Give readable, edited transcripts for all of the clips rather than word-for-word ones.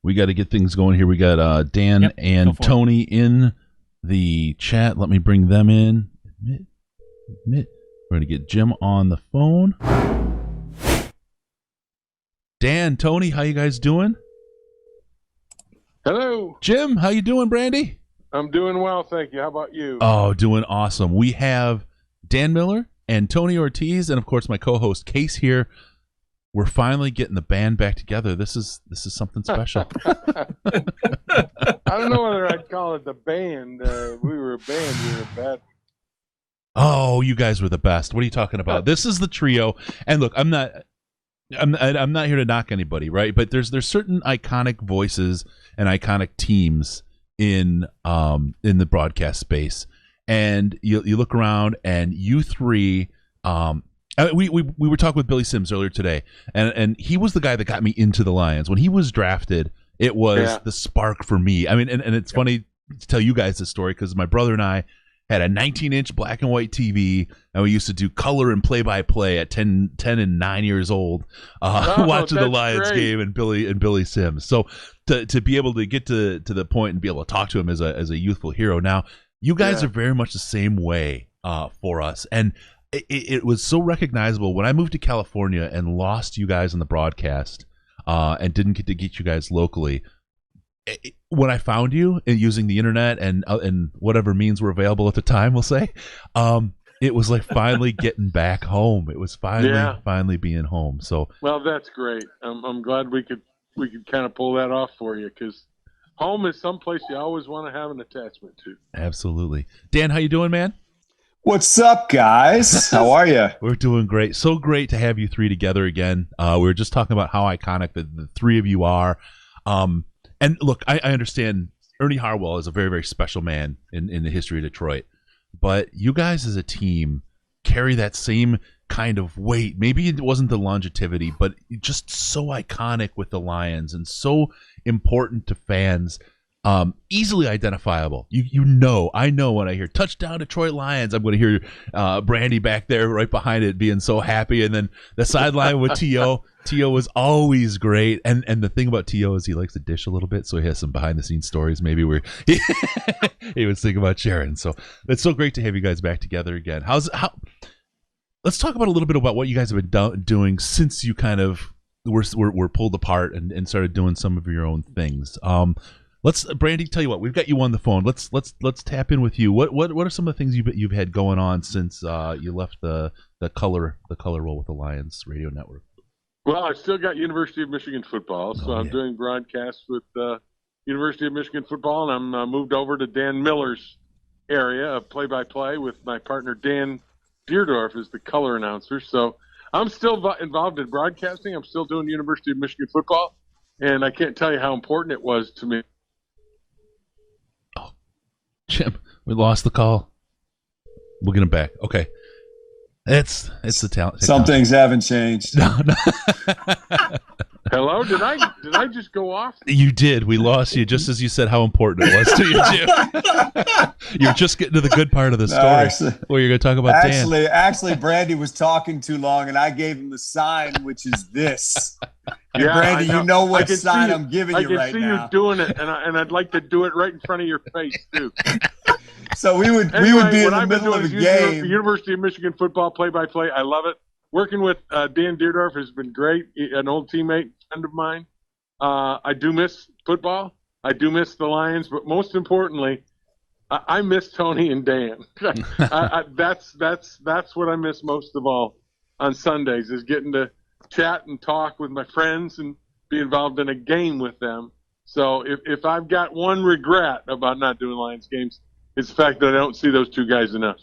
We got to get things going here. We got Dan and Tony in the chat. Let me bring them in. Admit. We're going to get Jim on the phone. Dan, Tony, how you guys doing? Hello. Jim, how you doing, Brandy? I'm doing well, thank you. How about you? Oh, doing awesome. We have Dan Miller and Tony Ortiz, and of course my co-host Case here. We're finally getting the band back together. This is something special. I don't know whether I'd call it the band. We were a band. We were a bad. Oh, you guys were the best. What are you talking about? This is the trio. And look, I'm not here to knock anybody, right? But there's certain iconic voices and iconic teams in the broadcast space, and you look around and you three. We were talking with Billy Sims earlier today, and he was the guy that got me into the Lions. When he was drafted, it was the spark for me. I mean, and it's funny to tell you guys this story because my brother and I had a 19-inch black and white TV, and we used to do color and play-by-play at 10 and 9 years old, watching the Lions game and Billy Sims. So to be able to get to the point and be able to talk to him as a youthful hero. Now, you guys are very much the same way for us, and it was so recognizable when I moved to California and lost you guys on the broadcast and didn't get to get you guys locally. When I found you and using the internet and whatever means were available at the time, we'll say, it was like finally getting back home. It was finally being home. So well, that's great. I'm glad we could kind of pull that off for you because home is someplace you always want to have an attachment to. Absolutely, Dan. How you doing, man? What's up, guys? How are you? We're doing great. So great to have you three together again. We were just talking about how iconic the three of you are. And look, I understand Ernie Harwell is a very, very special man in the history of Detroit. But you guys as a team carry that same kind of weight. Maybe it wasn't the longevity, but just so iconic with the Lions and so important to fans. Easily identifiable. I know when I hear touchdown Detroit Lions, I'm going to hear Brandy back there right behind it being so happy, and then the sideline with T.O. T.O. was always great, and the thing about T.O. is he likes to dish a little bit, so he has some behind the scenes stories maybe where he was thinking about sharing. So it's so great to have you guys back together again. Let's talk about a little bit about what you guys have been doing since you kind of were pulled apart and started doing some of your own things. Brandy, tell you what, we've got you on the phone. Let's tap in with you. What are some of the things you've had going on since you left the color role with the Lions radio network? Well, I still got University of Michigan football, so I'm doing broadcasts with University of Michigan football, and I'm moved over to Dan Miller's area of play-by-play with my partner Dan Deerdorf as the color announcer. So I'm still involved in broadcasting. I'm still doing University of Michigan football, and I can't tell you how important it was to me. Jim, we lost the call. We'll get him back. Okay. It's the talent. Some things haven't changed. No. Hello? Did I just go off? You did. We lost you just as you said how important it was to you, Jim. You're just getting to the good part of the story where you're going to talk about Dan. Actually, Brandy was talking too long, and I gave him the sign, which is this. And Brandy, you know what sign I'm giving you right now. I can see you doing it, and I'd like to do it right in front of your face, too. So we would be in the middle of a game. University of Michigan football play-by-play. I love it. Working with Dan Deerdorf has been great, an old teammate, friend of mine. I do miss football. I do miss the Lions, but most importantly, I miss Tony and Dan. That's what I miss most of all on Sundays is getting to chat and talk with my friends and be involved in a game with them. So if I've got one regret about not doing Lions games, it's the fact that I don't see those two guys enough.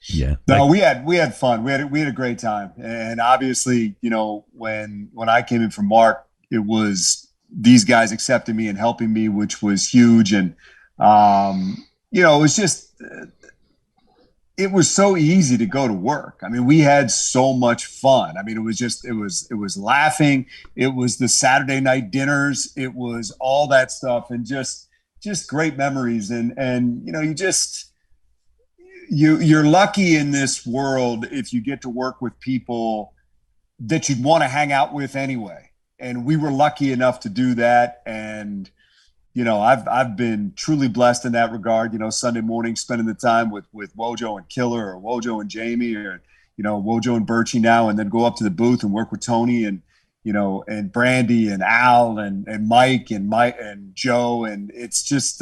Yeah. No, we had fun. We had a great time. And obviously, when I came in from Mark, it was these guys accepting me and helping me, which was huge. And it was just it was so easy to go to work. I mean, we had so much fun. I mean, it was laughing. It was the Saturday night dinners. It was all that stuff and just great memories. And you're lucky in this world if you get to work with people that you'd want to hang out with anyway. we were lucky enough to do that. And, you know, I've been truly blessed in that regard. You know, Sunday morning, spending the time with Wojo and Killer, or Wojo and Jamie, or, you know, Wojo and Birchie now, and then go up to the booth and work with Tony and, you know, and Brandy and Al and Mike and Joe. And it's just,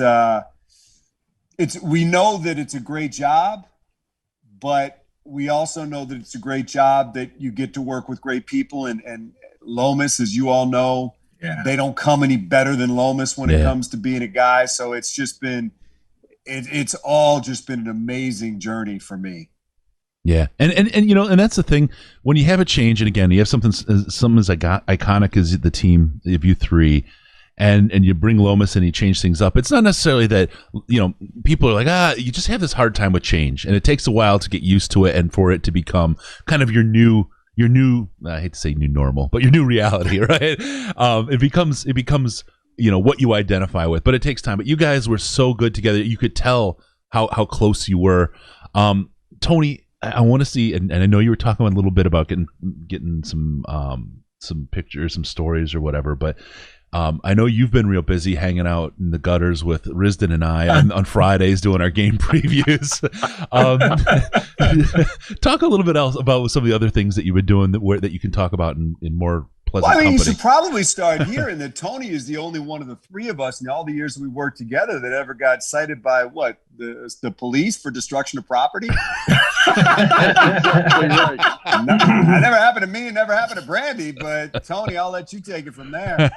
we know that it's a great job, but we also know that it's a great job that you get to work with great people. And Lomas, as you all know, they don't come any better than Lomas when it comes to being a guy. So it's just been, it's all just been an amazing journey for me. Yeah, and you know, and that's the thing, when you have a change, and again, you have something as iconic as the team of you three, and you bring Lomas and you change things up. It's not necessarily that, you know, people are like, you just have this hard time with change, and it takes a while to get used to it and for it to become kind of your new, I hate to say new normal, but your new reality, right? It becomes, you know, what you identify with, but it takes time. But you guys were so good together. You could tell how close you were. Tony, I want to see, and I know you were talking a little bit about getting some pictures, some stories or whatever, but I know you've been real busy hanging out in the gutters with Risden and I on Fridays doing our game previews. Talk a little bit else about some of the other things that you've been doing that you can talk about in more pleasant company. You should probably start here, and that Tony is the only one of the three of us in all the years that we worked together that ever got cited by the police for destruction of property. That never happened to me, never happened to Brandy, but Tony, I'll let you take it from there.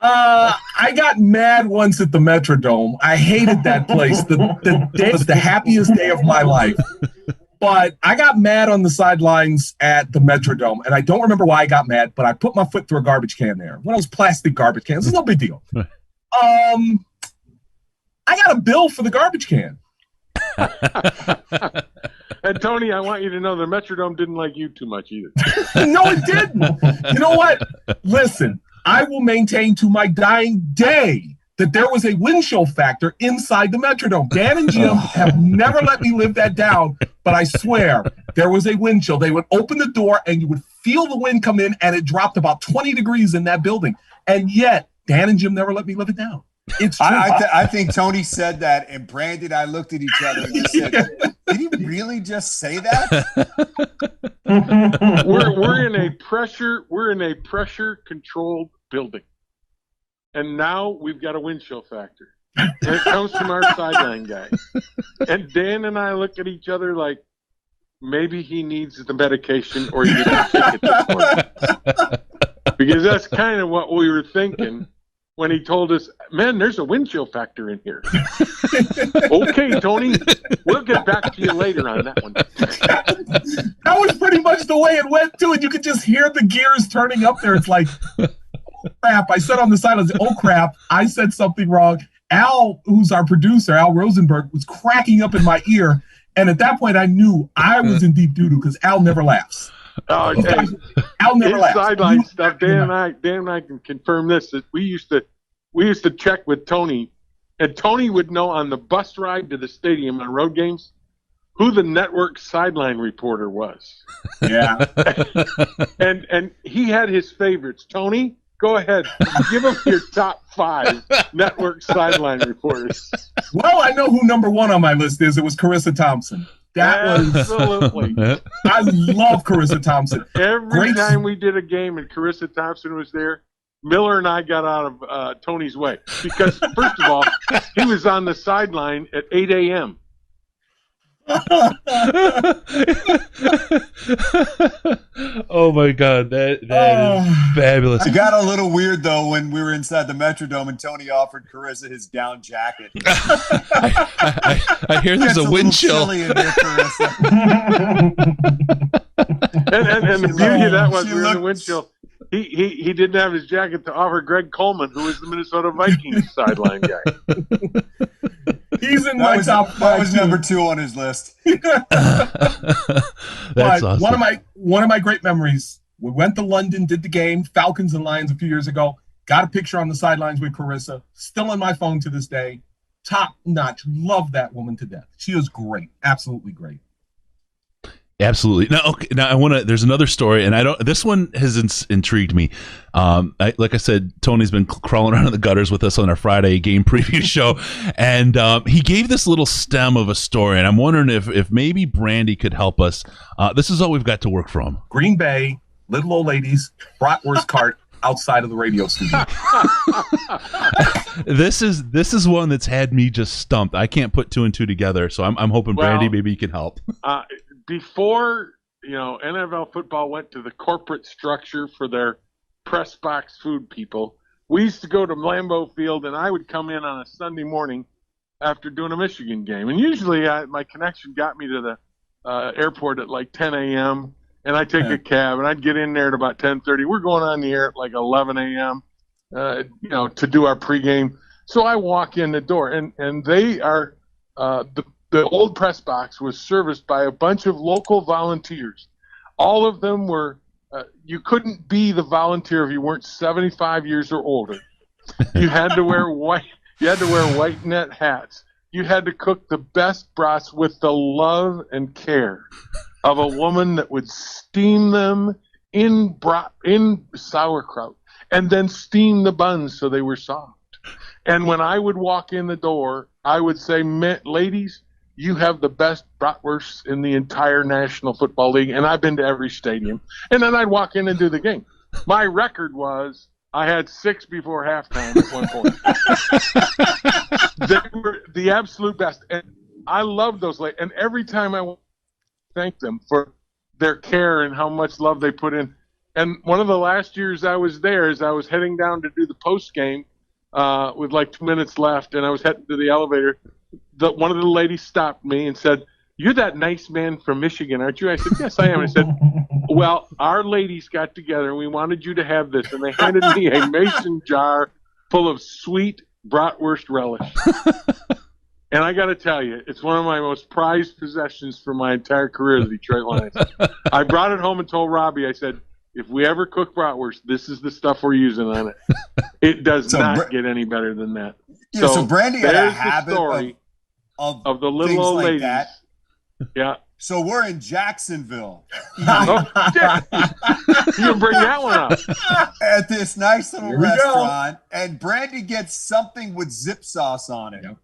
I got mad once at the Metrodome. I hated that place. The day was the happiest day of my life. But I got mad on the sidelines at the Metrodome, and I don't remember why I got mad, but I put my foot through a garbage can there. One of those plastic garbage cans. It's no big deal. I got a bill for the garbage can. And Tony, I want you to know the Metrodome didn't like you too much either. No, it didn't. You know what? Listen, I will maintain to my dying day that there was a wind chill factor inside the Metrodome. Dan and Jim have never let me live that down, but I swear there was a wind chill. They would open the door and you would feel the wind come in, and it dropped about 20 degrees in that building. And yet, Dan and Jim never let me live it down. It's true. I think Tony said that, and Brandon and I looked at each other and just said, did he really just say that? We're in a pressure controlled building. And now we've got a wind chill factor. And it comes from our sideline guy. And Dan and I look at each other like, maybe he needs the medication or he didn't take it this morning. Because that's kind of what we were thinking when he told us, man, there's a wind chill factor in here. Okay, Tony, we'll get back to you later on that one. That was pretty much the way it went, too. And you could just hear the gears turning up there. It's like, crap, I said on the sidelines, oh crap, I said something wrong. Al, who's our producer, Al Rosenberg, was cracking up in my ear. And at that point, I knew I was in deep doo-doo because Al never laughs. Oh, okay. Al never laughs. Sideline stuff, Dan and I can confirm this, that we used to check with Tony, and Tony would know on the bus ride to the stadium on road games who the network sideline reporter was. Yeah. and he had his favorites. Tony, go ahead. Give him your top 5 network sideline reporters. Well, I know who number 1 on my list is. It was Carissa Thompson. Absolutely. I love Carissa Thompson. Every time we did a game and Carissa Thompson was there, Miller and I got out of Tony's way. Because, first of all, he was on the sideline at 8 a.m. Oh my God, that is fabulous. It got a little weird though when we were inside the Metrodome and Tony offered Carissa his down jacket. I hear there's a wind chill. In there, Carissa. and the beauty of that was we were in the wind chill. He didn't have his jacket to offer Greg Coleman, who was the Minnesota Vikings sideline guy. He's in my top 5. That was number 2 on his list. That's awesome. One of my great memories. We went to London, did the game, Falcons and Lions a few years ago. Got a picture on the sidelines with Carissa. Still on my phone to this day. Top notch. Love that woman to death. She is great. Absolutely great. Absolutely. Now, okay, now I want to. There's another story, and I don't. This one has intrigued me. Like I said, Tony's been crawling around in the gutters with us on our Friday game preview show, and he gave this little stem of a story, and I'm wondering if maybe Brandy could help us. This is all we've got to work from. Green Bay, little old ladies, bratwurst cart outside of the radio studio. This is one that's had me just stumped. I can't put two and two together, so I'm hoping Brandy maybe you can help. Before NFL football went to the corporate structure for their press box food people, we used to go to Lambeau Field, and I would come in on a Sunday morning after doing a Michigan game, and usually my connection got me to the airport at like 10 a.m. and I'd take a cab, and I'd get in there at about 10:30. We're going on the air at like 11 a.m. To do our pregame. So I walk in the door, and they are the old press box was serviced by a bunch of local volunteers. All of them were you couldn't be the volunteer if you weren't 75 years or older. You had to wear white. You had to wear white net hats. You had to cook the best brats with the love and care of a woman that would steam them in sauerkraut and then steam the buns so they were soft. And when I would walk in the door, I would say, ladies, you have the best bratwursts in the entire National Football League, and I've been to every stadium. And then I'd walk in and do the game. My record was I had 6 before halftime at one point. They were the absolute best. And I love those ladies. And every time I thank them for their care and how much love they put in. And one of the last years I was there, as I was heading down to do the post game with like 2 minutes left, and I was heading to the elevator, one of the ladies stopped me and said, "You're that nice man from Michigan, aren't you?" I said, "Yes, I am." And I said, "Well, our ladies got together and we wanted you to have this." And they handed me a mason jar full of sweet bratwurst relish. And I got to tell you, it's one of my most prized possessions for my entire career, the Detroit Lions. I brought it home and told Robbie, I said, if we ever cook bratwurst, this is the stuff we're using on it. It does not get any better than that. Yeah, so Brandy had a habit of the little old like ladies. That. Yeah. So we're in Jacksonville. You can bring that one up. At this nice little restaurant, and Brandy gets something with zip sauce on it. Yep.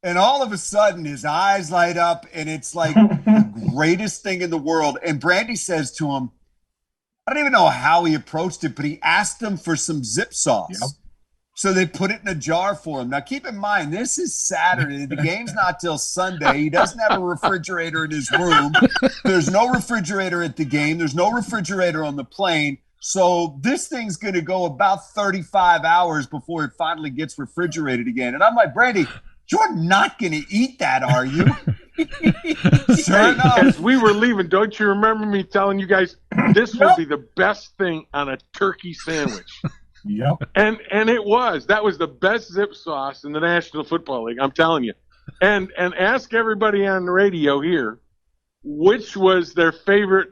And all of a sudden, his eyes light up, and it's like the greatest thing in the world. And Brandy says to him, I don't even know how he approached it, but he asked him for some zip sauce. Yep. So they put it in a jar for him. Now, keep in mind, this is Saturday. The game's not till Sunday. He doesn't have a refrigerator in his room. There's no refrigerator at the game. There's no refrigerator on the plane. So this thing's going to go about 35 hours before it finally gets refrigerated again. And I'm like, Brandy, you're not going to eat that, are you? Sure enough. As we were leaving, don't you remember me telling you guys this will be the best thing on a turkey sandwich? Yep. And it was. That was the best zip sauce in the National Football League, I'm telling you. And ask everybody on the radio here which was their favorite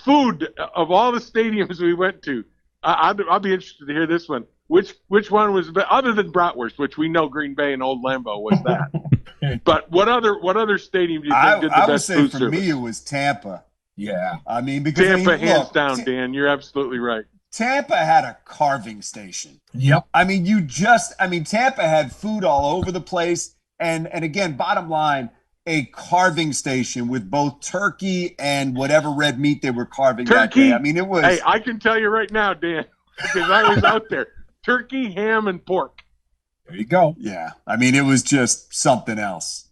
food of all the stadiums we went to. I'll be interested to hear this one. Which one was other than bratwurst, which we know Green Bay and Old Lambeau was that. But what other stadium do you think did the best food service? I would say for me it was Tampa. Yeah. I mean, because Tampa, hands down, Dan. You're absolutely right. Tampa had a carving station. Yep. I mean, Tampa had food all over the place. And again, bottom line, a carving station with both turkey and whatever red meat they were carving that day. I mean, it was. Hey, I can tell you right now, Dan, because I was out there. Turkey, ham, and pork. There you go. Yeah. I mean, it was just something else.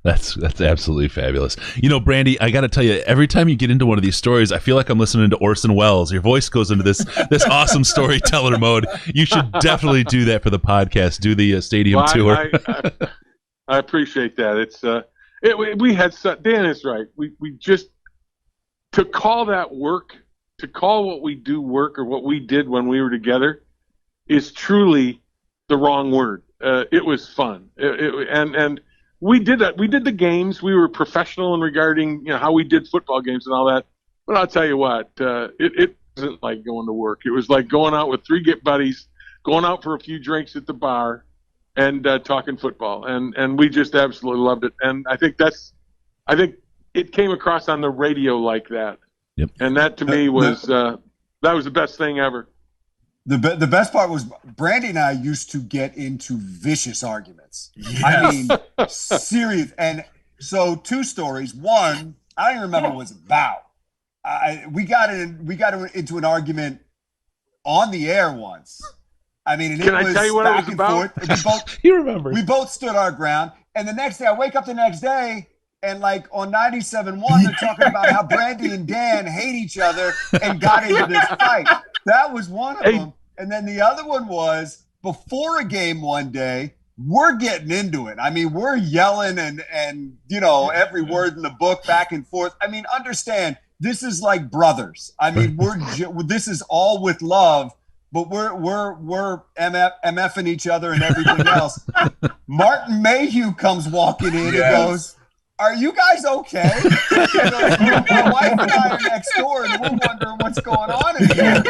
That's absolutely fabulous. You know, Brandy, I got to tell you, every time you get into one of these stories, I feel like I'm listening to Orson Welles. Your voice goes into this awesome storyteller mode. You should definitely do that for the podcast. Do the stadium tour. I appreciate that. We had Dan is right. We just to call that work, to call what we do work or what we did when we were together, is truly the wrong word. It was fun, and. We did that. We did the games. We were professional in regarding how we did football games and all that. But I'll tell you what, it wasn't like going to work. It was like going out with 3 buddies, going out for a few drinks at the bar, and talking football. And we just absolutely loved it. And I think it came across on the radio like that. Yep. And that to me was that was the best thing ever. The best part was Brandy and I used to get into vicious arguments. Yes. I mean, serious. And so 2 stories. One, I don't even remember what it was about. We got into an argument on the air once. I mean, and Can it I was tell you what back it was and about? forth. You remember? We both stood our ground. And the next day, I wake up the next day, and like on 97.1, they're talking about how Brandy and Dan hate each other and got into this fight. That was one of them. And then the other one was before a game one day, we're getting into it. I mean, we're yelling and you know, every word in the book back and forth. I mean, understand, this is like brothers. I mean, this is all with love, but we're MFing each other and everything else. Martin Mayhew comes walking in and goes, "Are you guys okay?" My wife and I are next door, and we're wondering what's going on in here.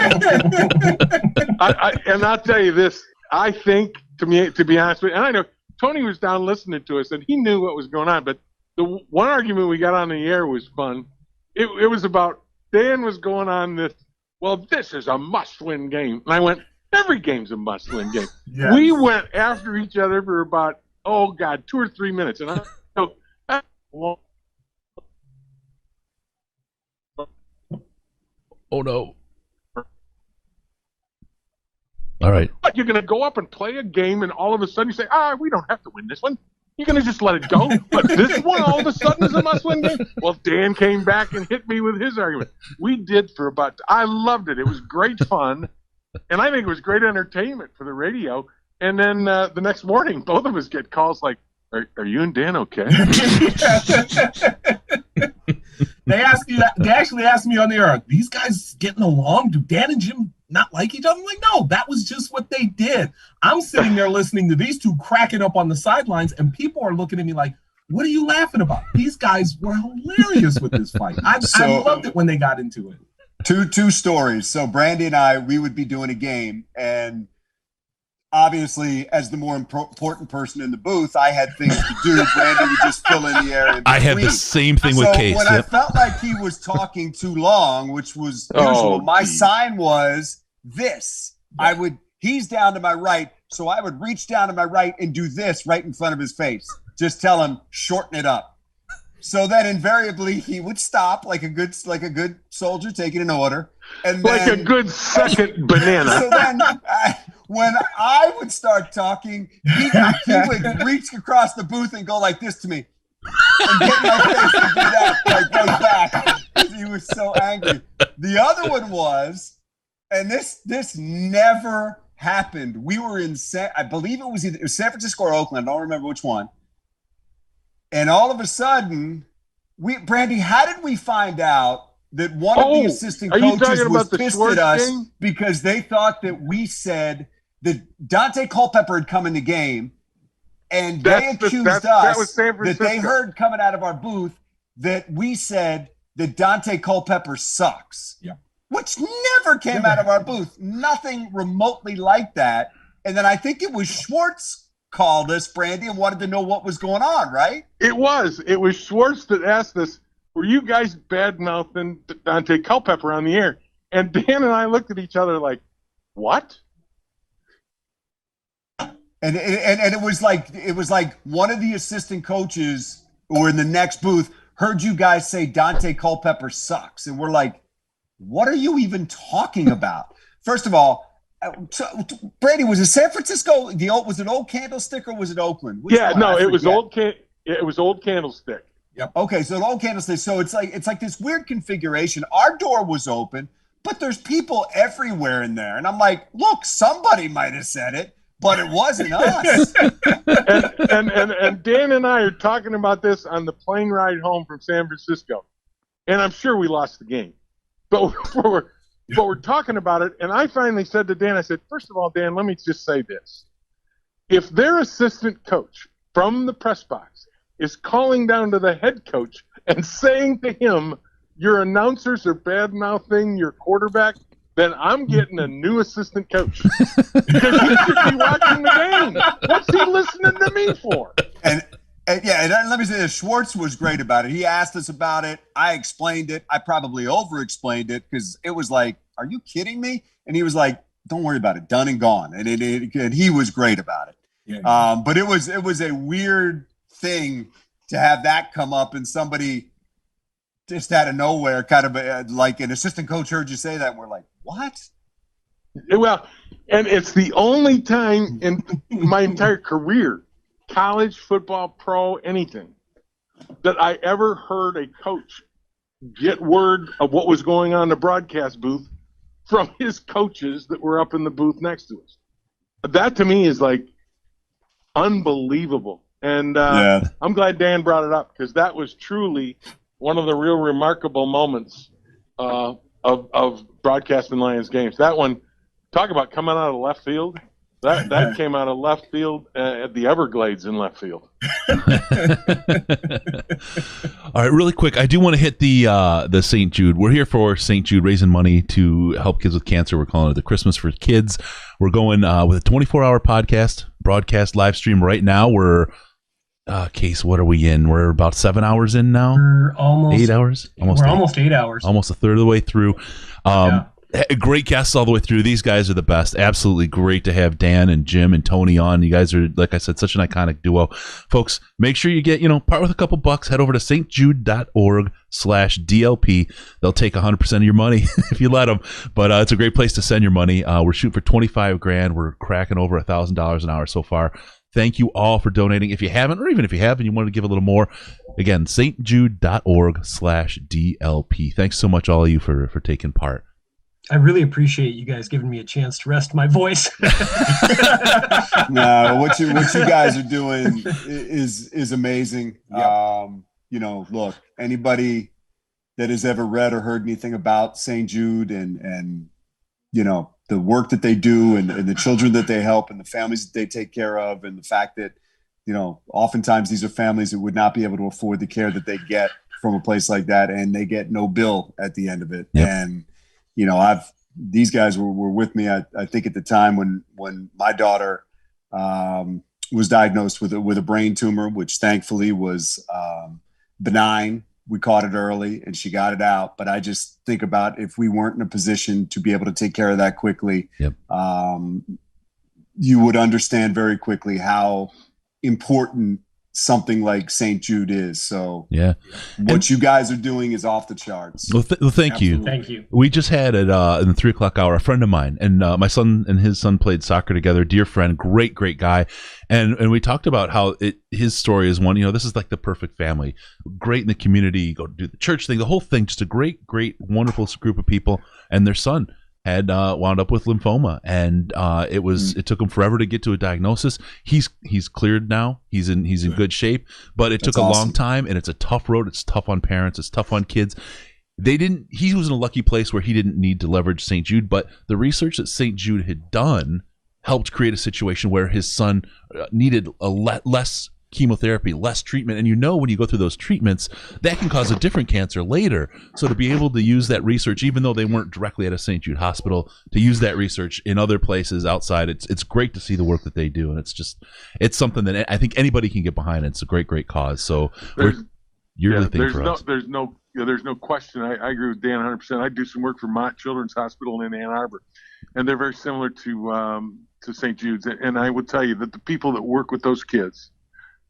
And I'll tell you this. I think, to be honest with you, and I know Tony was down listening to us, and he knew what was going on. But the one argument we got on the air was fun. It was about Dan was going on this. Well, this is a must-win game, and I went, every game's a must-win game. Yes. We went after each other for about 2 or 3 minutes, and I go, well, Oh no! All right. But you're going to go up and play a game, and all of a sudden you say, we don't have to win this one. You're going to just let it go. But this one all of a sudden is a must-win game. Well, Dan came back and hit me with his argument. We did for I loved it. It was great fun, and I think it was great entertainment for the radio. And then the next morning, both of us get calls like, are you and Dan okay? They actually asked me on the air, are these guys getting along? Do Dan and Jim not like each other? I'm like, no, that was just what they did. I'm sitting there listening to these two cracking up on the sidelines, and people are looking at me like, what are you laughing about? These guys were hilarious with this fight. I loved it when they got into it. Two stories. So Brandy and I, we would be doing a game, and obviously, as the more important person in the booth, I had things to do. Brandy would just fill in the area. I had the same thing with Case. When I felt like he was talking too long, which was usual, my sign was this. He's down to my right, so I would reach down to my right and do this right in front of his face. Just tell him, shorten it up. So then invariably he would stop like a good soldier taking an order. And like then, a good second banana. So then when I would start talking, he would reach across the booth and go like this to me. And get my face and do that, like go back. He was so angry. The other one was, and this never happened. We were in I believe it was either San Francisco or Oakland. I don't remember which one. And all of a sudden, Brandy, how did we find out that one of the assistant coaches was pissed at us because they thought that we said that Dante Culpepper had come in the game, and they accused us that they heard coming out of our booth that we said that Dante Culpepper sucks. Yeah. Which never came out of our booth. Nothing remotely like that. And then I think it was Schwartz called us, Brandy, and wanted to know what was going on, right? It was Schwartz that asked us, were you guys bad-mouthing Dante Culpepper on the air? And Dan and I looked at each other like, what? And it was like one of the assistant coaches who were in the next booth heard you guys say Dante Culpepper sucks. And we're like, what are you even talking about? First of all, Brady, was it San Francisco? Was it Old Candlestick or was it Oakland? It was Old Candlestick. Yep. Okay, so the Old Candlestick. So it's like this weird configuration. Our door was open, but there's people everywhere in there, and I'm like, look, somebody might have said it, but it wasn't us. and Dan and I are talking about this on the plane ride home from San Francisco, and I'm sure we lost the game, but we're talking about it, and I finally said to Dan, I said, first of all, Dan, let me just say this. If their assistant coach from the press box is calling down to the head coach and saying to him, your announcers are bad-mouthing your quarterback, then I'm getting a new assistant coach. Because he should be watching the game. What's he listening to me for? And let me say this. Schwartz was great about it. He asked us about it. I explained it. I probably over-explained it because it was like, are you kidding me? And he was like, don't worry about it. Done and gone. And he was great about it. Yeah. But it was a weird thing to have that come up and somebody just out of nowhere, kind of like an assistant coach heard you say that. And we're like, what? Well, and it's the only time in my entire career, college, football, pro, anything, that I ever heard a coach get word of what was going on in the broadcast booth from his coaches that were up in the booth next to us. That to me is like unbelievable. And I'm glad Dan brought it up because that was truly one of the real remarkable moments of broadcasting Lions games. That one, talk about coming out of left field. That came out of left field at the Everglades in left field. All right, really quick, I do want to hit the St. Jude. We're here for St. Jude, raising money to help kids with cancer. We're calling it the Christmas for Kids. We're going with a 24-hour broadcast live stream right now. We're Case, what are we in? We're about 7 hours in now. We're almost 8 hours. Almost 8 hours. Almost a third of the way through. Great guests all the way through. These guys are the best. Absolutely great to have Dan and Jim and Tony on. You guys are, like I said, such an iconic duo. Folks, make sure you get, part with a couple bucks. Head over to stjude.org/DLP. They'll take 100% of your money if you let them. But it's a great place to send your money. We're shooting for $25,000. We're cracking over $1,000 an hour so far. Thank you all for donating. If you haven't, or even if you have and you want to give a little more, again, stjude.org/DLP. Thanks so much, all of you, for taking part. I really appreciate you guys giving me a chance to rest my voice. No, what you guys are doing is amazing. Yep. Look, anybody that has ever read or heard anything about St. Jude and the work that they do and the children that they help and the families that they take care of, and the fact that, oftentimes these are families that would not be able to afford the care that they get from a place like that, and they get no bill at the end of it. Yep. And these guys were with me. I think at the time when my daughter was diagnosed with a brain tumor, which thankfully was benign. We caught it early and she got it out. But I just think about if we weren't in a position to be able to take care of that quickly, yep. You would understand very quickly how important something like St. Jude is. So yeah, what you guys are doing is off the charts. Well, thank you. Thank you. We just had in the 3:00 hour, a friend of mine and my son and his son played soccer together. Dear friend, great guy. And we talked about how his story is one, this is like the perfect family, great in the community, go do the church thing, the whole thing, just a great, wonderful group of people. And their son had wound up with lymphoma, and it took him forever to get to a diagnosis. He's cleared now. He's in good shape, but it took a long time, and it's a tough road. It's tough on parents. It's tough on kids. He was in a lucky place where he didn't need to leverage St. Jude, but the research that St. Jude had done helped create a situation where his son needed less chemotherapy, less treatment. And when you go through those treatments, that can cause a different cancer later. So to be able to use that research, even though they weren't directly at a St. Jude hospital, to use that research in other places outside, it's great to see the work that they do. And it's something that I think anybody can get behind. It's a great cause. So you're really thinking for us. There's no question. I agree with Dan 100%. I do some work for Mott Children's Hospital in Ann Arbor, and they're very similar to St. Jude's. And I would tell you that the people that work with those kids,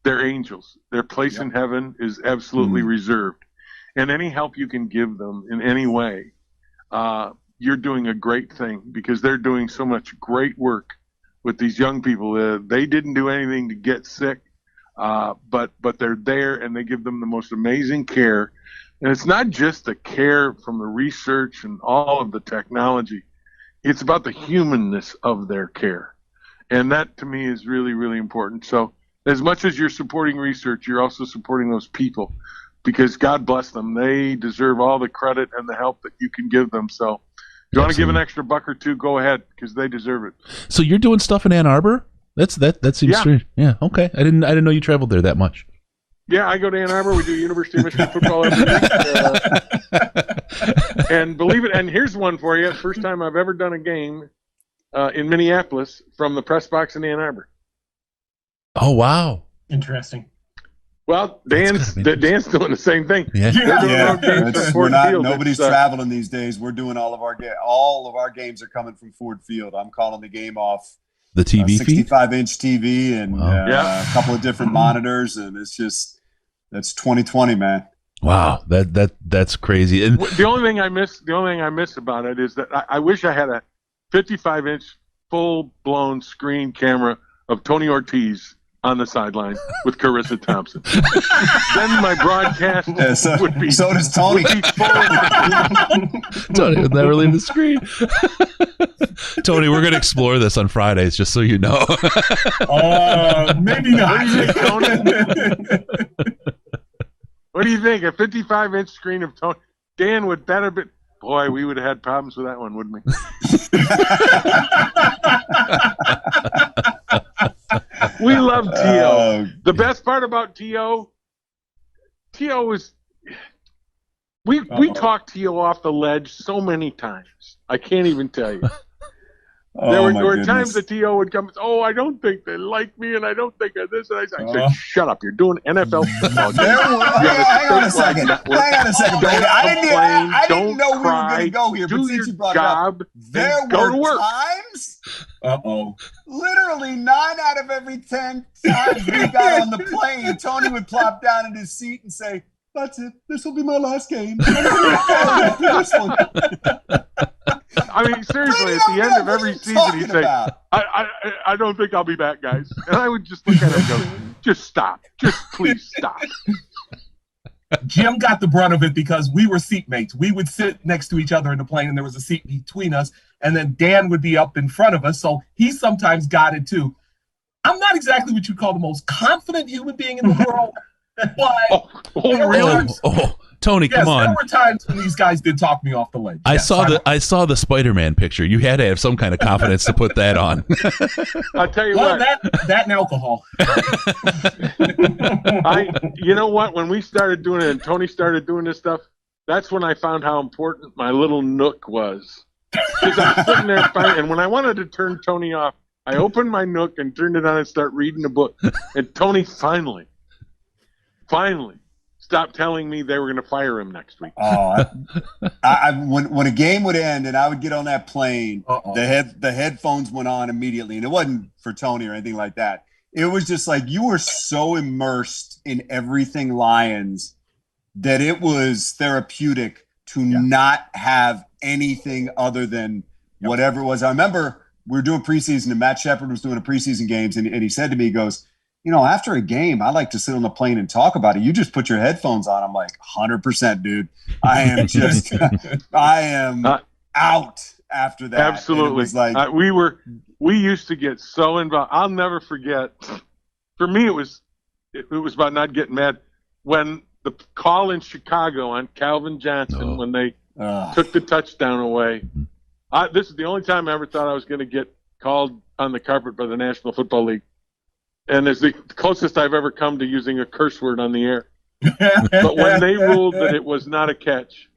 they're angels. Their place in heaven is absolutely reserved. And any help you can give them in any way, you're doing a great thing, because they're doing so much great work with these young people. They didn't do anything to get sick, but they're there, and they give them the most amazing care. And it's not just the care from the research and all of the technology. It's about the humanness of their care. And that, to me, is really, really important. So as much as you're supporting research, you're also supporting those people, because God bless them. They deserve all the credit and the help that you can give them. So if you want to give an extra buck or two, go ahead, because they deserve it. So you're doing stuff in Ann Arbor? That seems strange. Yeah, okay. I didn't know you traveled there that much. Yeah, I go to Ann Arbor. We do University of Michigan football every week. And believe it, and here's one for you. First time I've ever done a game in Minneapolis from the press box in Ann Arbor. Oh, wow. Interesting. Well, Dan's doing the same thing. Yeah. Nobody's traveling these days. We're doing all of our games are coming from Ford Field. I'm calling the game off the TV 65-inch TV and a couple of different monitors, and that's 2020, man. Wow, that's crazy. And the only thing I miss about it is that I wish I had a 55-inch full-blown screen camera of Tony Ortiz on the sideline with Carissa Thompson. Then my broadcast would be. So does Tony. Tony would never leave the screen. Tony, we're going to explore this on Fridays, just so you know. Maybe not. What do you think, Tony? What do you think? A 55-inch screen of Tony. Dan, would that have been? Boy, we would have had problems with that one, wouldn't we? We love T.O. The best part about T.O. is we talked T.O. off the ledge so many times. I can't even tell you. There were times that T.O. would come, I don't think they like me, and I don't think of this. And I said, shut up. You're doing NFL football. Hang on a second, baby. I didn't know we were going to go here, but since you brought it up, there were times. Literally 9 out of every 10 times we got on the plane, Tony would plop down in his seat and say, "That's it. This will be my last game." This one. I mean, seriously, at the end of every season, he'd say, I don't think I'll be back, guys. And I would just look at him and go, just stop. Just please stop. Jim got the brunt of it because we were seatmates. We would sit next to each other in the plane, and there was a seat between us. And then Dan would be up in front of us, so he sometimes got it too. I'm not exactly what you'd call the most confident human being in the world, but really? Tony, come on. There were times when these guys did talk me off the ledge. I saw the Spider-Man picture. You had to have some kind of confidence to put that on. I'll tell you what. That and alcohol. You know what? When we started doing it and Tony started doing this stuff, that's when I found how important my little nook was. Because I'm sitting there and when I wanted to turn Tony off, I opened my nook and turned it on and start reading a book. And Tony finally stopped telling me they were going to fire him next week. When a game would end and I would get on that plane, the headphones went on immediately, and it wasn't for Tony or anything like that. It was just like you were so immersed in everything Lions that it was therapeutic to not have anything other than whatever it was. I remember we were doing preseason, and Matt Shepard was doing a preseason games, and he said to me, he goes, after a game, I like to sit on the plane and talk about it. You just put your headphones on. I'm like, 100%, dude. I am out after that. Absolutely. It was like we used to get so involved. I'll never forget. For me, it was about not getting mad when the call in Chicago on Calvin Johnson when they took the touchdown away. This is the only time I ever thought I was going to get called on the carpet by the National Football League. And it's the closest I've ever come to using a curse word on the air. But when they ruled that it was not a catch,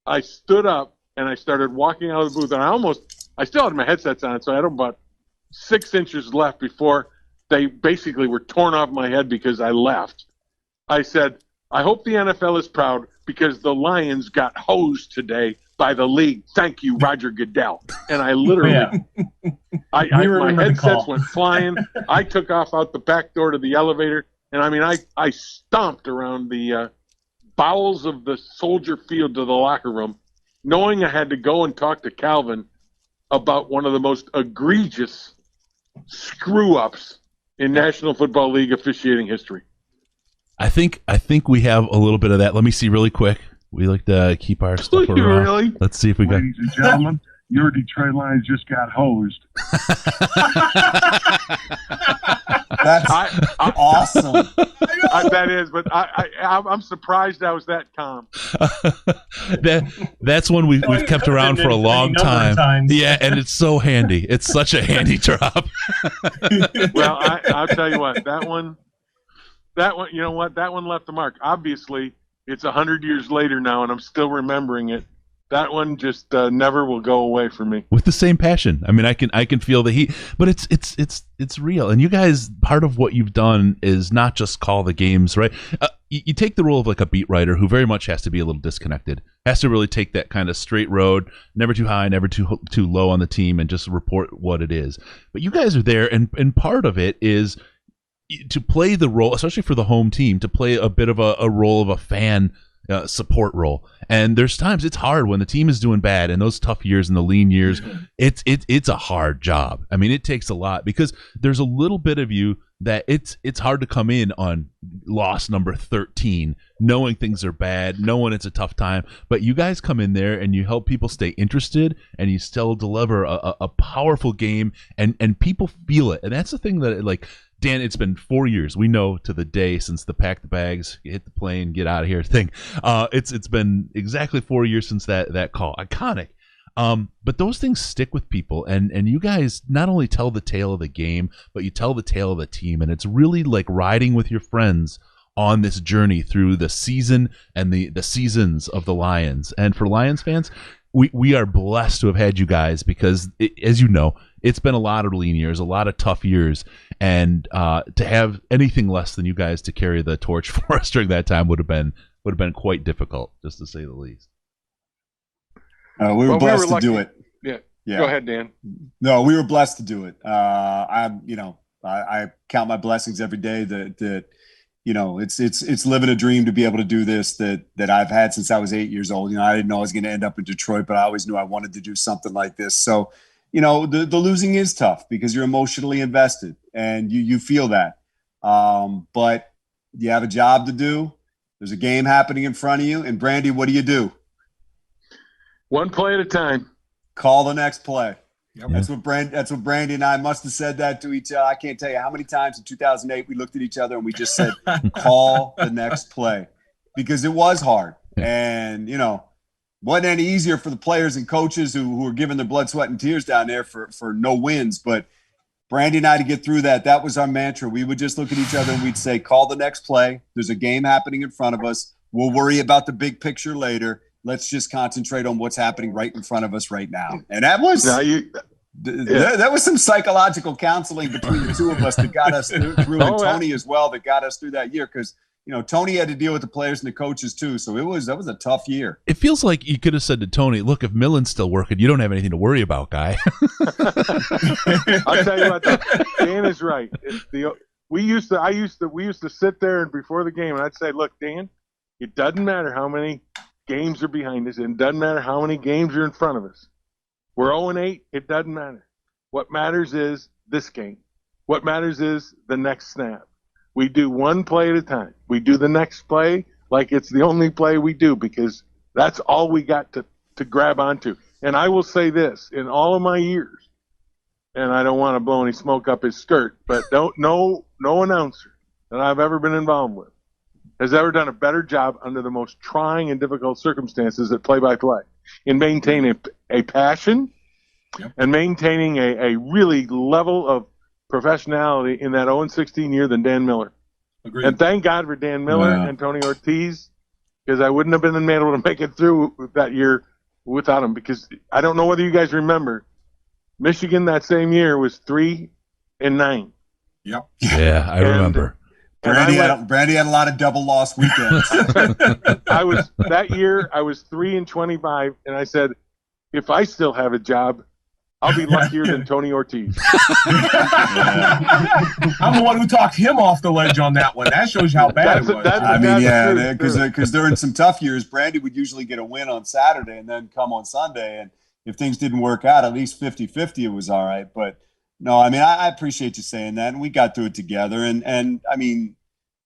I stood up and I started walking out of the booth. And I still had my headsets on, so I had about 6 inches left before they basically were torn off my head because I left. I said, I hope the NFL is proud because the Lions got hosed today by the league. Thank you, Roger Goodell. And I literally, my headsets went flying. I took off out the back door to the elevator, and I stomped around the bowels of the Soldier Field to the locker room, knowing I had to go and talk to Calvin about one of the most egregious screw-ups in National Football League officiating history. I think we have a little bit of that. Let me see really quick. We like to keep our stuff around. Really? Let's see if we got. Ladies and gentlemen, your Detroit Lions just got hosed. That's awesome. That is, but I'm surprised I was that calm. That's one we've kept around for a long time. Yeah, and it's so handy. It's such a handy drop. Well, I'll tell you what, that one, you know what? That one left the mark. Obviously, it's 100 years later now, and I'm still remembering it. that one just never will go away for me. With the same passion. I mean, I can feel the heat, but it's real. And you guys, part of what you've done is not just call the games, right? You take the role of like a beat writer who very much has to be a little disconnected, has to really take that kind of straight road, never too high, never too low on the team, and just report what it is. But you guys are there, and part of it is to play the role, especially for the home team, to play a bit of a role of a fan support role. And there's times it's hard when the team is doing bad, and those tough years and the lean years, it's a hard job. I mean, it takes a lot because there's a little bit of you that it's hard to come in on loss number 13, knowing things are bad, knowing it's a tough time. But you guys come in there and you help people stay interested, and you still deliver a powerful game, and people feel it. And that's the thing that, like, Dan, it's been 4 years. We know to the day since the pack the bags, hit the plane, get out of here thing. It's been exactly 4 years since that call. Iconic. But those things stick with people, and you guys not only tell the tale of the game, but you tell the tale of the team, and it's really like riding with your friends on this journey through the season and the seasons of the Lions. And for Lions fans, we are blessed to have had you guys because, as you know, it's been a lot of lean years, a lot of tough years, and to have anything less than you guys to carry the torch for us during that time would have been quite difficult, just to say the least. We were blessed to do it. Yeah. Go ahead, Dan. No, we were blessed to do it. I count my blessings every day that it's living a dream to be able to do this that I've had since I was 8 years old. You know, I didn't know I was going to end up in Detroit, but I always knew I wanted to do something like this. So, you know, the losing is tough because you're emotionally invested and you feel that. But you have a job to do. There's a game happening in front of you. And Brandy, what do? One play at a time. Call the next play. Yep. That's what Brandy and I must have said that to each other. I can't tell you how many times in 2008 we looked at each other and we just said, call the next play, because it was hard. And, you know, wasn't any easier for the players and coaches who were giving their blood, sweat, and tears down there for no wins. But Brandy and I, to get through that was our mantra. We would just look at each other and we'd say, call the next play. There's a game happening in front of us. We'll worry about the big picture later. Let's just concentrate on what's happening right in front of us right now. And that was that was some psychological counseling between the two of us that got us through, and Tony as well, that got us through that year, because, you know, Tony had to deal with the players and the coaches too. So that was a tough year. It feels like you could have said to Tony, look, if Millen's still working, you don't have anything to worry about, guy. I'll tell you what, Dan is right. We used to sit there and before the game, and I'd say, look, Dan, it doesn't matter how many games are behind us, and it doesn't matter how many games are in front of us. We're 0-8. It doesn't matter. What matters is this game. What matters is the next snap. We do one play at a time. We do the next play like it's the only play we do, because that's all we got to grab onto. And I will say this, in all of my years, and I don't want to blow any smoke up his skirt, but no announcer that I've ever been involved with has ever done a better job under the most trying and difficult circumstances at play-by-play in maintaining a passion and maintaining a really level of professionality in that 0-16 year than Dan Miller. Agreed. And thank God for Dan Miller and Tony Ortiz, because I wouldn't have been able to make it through that year without him, because I don't know whether you guys remember, Michigan that same year was 3-9. Yep. Yeah, I remember. Brandy had a lot of double loss weekends. That year I was 3-25, and I said, if I still have a job, I'll be luckier than Tony Ortiz. I'm the one who talked him off the ledge on that one. That shows you how bad it was. Because during some tough years, Brandy would usually get a win on Saturday and then come on Sunday, and if things didn't work out, at least 50-50, it was all right. But no, I mean, I appreciate you saying that, and we got through it together. And I mean,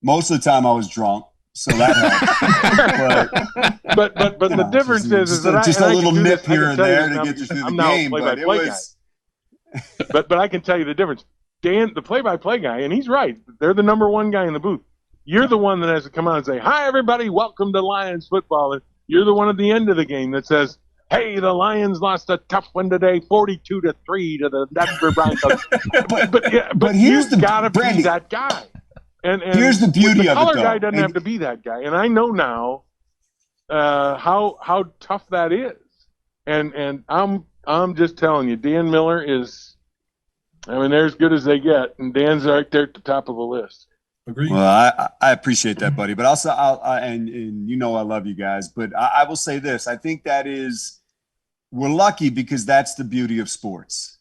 most of the time I was drunk, so that helped. but the difference is that just a little nip here and there to get you through the game. But it was. But I can tell you the difference. Dan, the play-by-play guy, and he's right. They're the number one guy in the booth. You're the one that has to come out and say, "Hi, everybody, welcome to Lions football." And you're the one at the end of the game that says, "Hey, the Lions lost a tough one today, 42-3 to the Denver Broncos." but here's got to be that guy. And here's the beauty of it, the color guy doesn't have to be that guy. And I know now how tough that is. And I'm just telling you, Dan Miller is, I mean, they're as good as they get, and Dan's right there at the top of the list. Agreed. Well, I appreciate that, buddy. But also, and you know I love you guys. But I will say this: I think that we're lucky because that's the beauty of sports,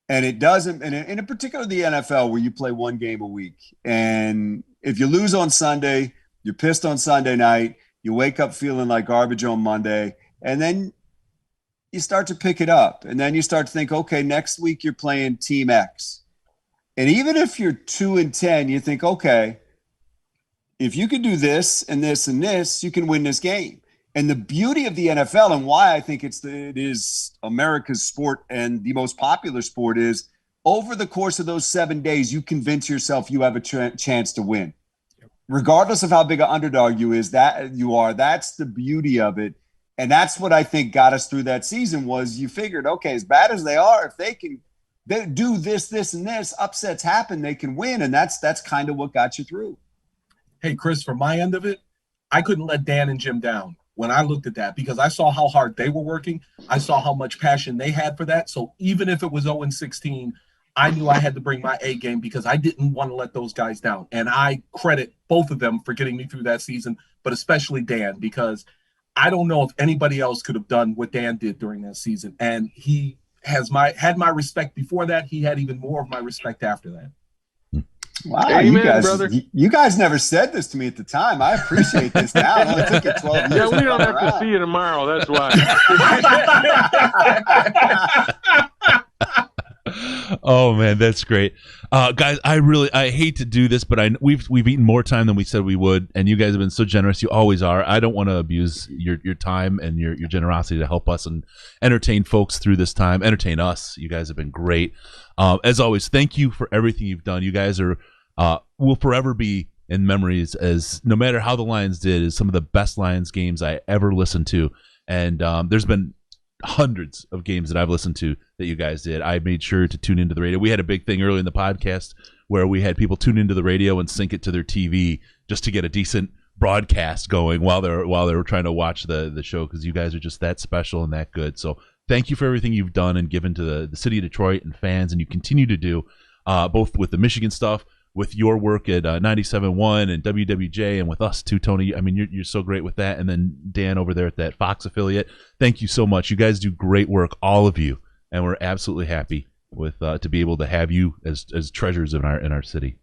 and it doesn't. And in particular, the NFL, where you play one game a week, and if you lose on Sunday, you're pissed on Sunday night. You wake up feeling like garbage on Monday, and then you start to pick it up, and then you start to think, okay, next week you're playing Team X. And even if you're 2-10, you think, okay, if you can do this and this and this, you can win this game. And the beauty of the NFL and why I think it is America's sport and the most popular sport is over the course of those 7 days, you convince yourself you have a chance to win. Regardless of how big an underdog that's the beauty of it. And that's what I think got us through that season was you figured, okay, as bad as they are, if they do this, and this, upsets happen, they can win. And that's kind of what got you through. Hey, Chris, from my end of it, I couldn't let Dan and Jim down when I looked at that because I saw how hard they were working. I saw how much passion they had for that. So even if it was 0-16, I knew I had to bring my A game because I didn't want to let those guys down. And I credit both of them for getting me through that season, but especially Dan, because I don't know if anybody else could have done what Dan did during that season. And he had my respect before that. He had even more of my respect after that. Wow, Amen, brother. You guys never said this to me at the time. I appreciate this now. It only took you 12 years. Yeah, we don't have to see you tomorrow. That's why. Oh man, that's great, guys. I hate to do this, but we've eaten more time than we said we would, and you guys have been so generous. You always are. I don't want to abuse your time and your generosity to help us and entertain folks through this time. Entertain us. You guys have been great. As always, thank you for everything you've done. You guys will forever be in memories as no matter how the Lions did is some of the best Lions games I ever listened to, and there's been hundreds of games that I've listened to that you guys did. I made sure to tune into the radio. We had a big thing early in the podcast where we had people tune into the radio and sync it to their TV just to get a decent broadcast going while they were trying to watch the show, because you guys are just that special and that good. So thank you for everything you've done and given to the city of Detroit and fans, and you continue to do both with the Michigan stuff, with your work at 97.1 and WWJ, and with us too, Tony. I mean, you're so great with that. And then Dan over there at that Fox affiliate. Thank you so much. You guys do great work, all of you, and we're absolutely happy with to be able to have you as treasures in our city.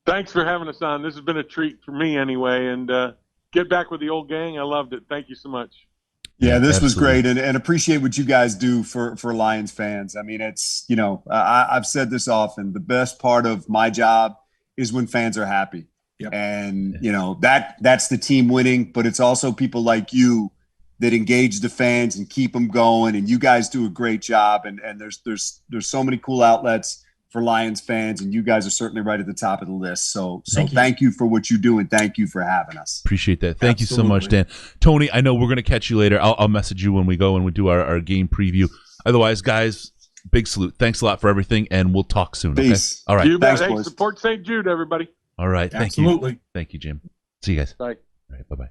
Thanks for having us on. This has been a treat for me anyway, and get back with the old gang. I loved it. Thank you so much. Yeah, this absolutely. was great, and appreciate what you guys do for Lions fans. I mean, it's, I've said this often. The best part of my job is when fans are happy, Yep. and that's the team winning. But it's also people like you that engage the fans and keep them going. And you guys do a great job. And there's so many cool outlets for Lions fans, and you guys are certainly right at the top of the list. So thank you for what you do, and thank you for having us. Appreciate that. Thank you so much, Dan. Tony, I know we're going to catch you later. I'll message you when we go and we do our game preview. Otherwise, guys, big salute. Thanks a lot for everything, and we'll talk soon. Peace. Okay? All right. You bet. Thanks, Hey, boys. support St. Jude, everybody. All right. Thank Absolutely. you. Thank you, Jim. See you guys. Bye. All right. Bye-bye.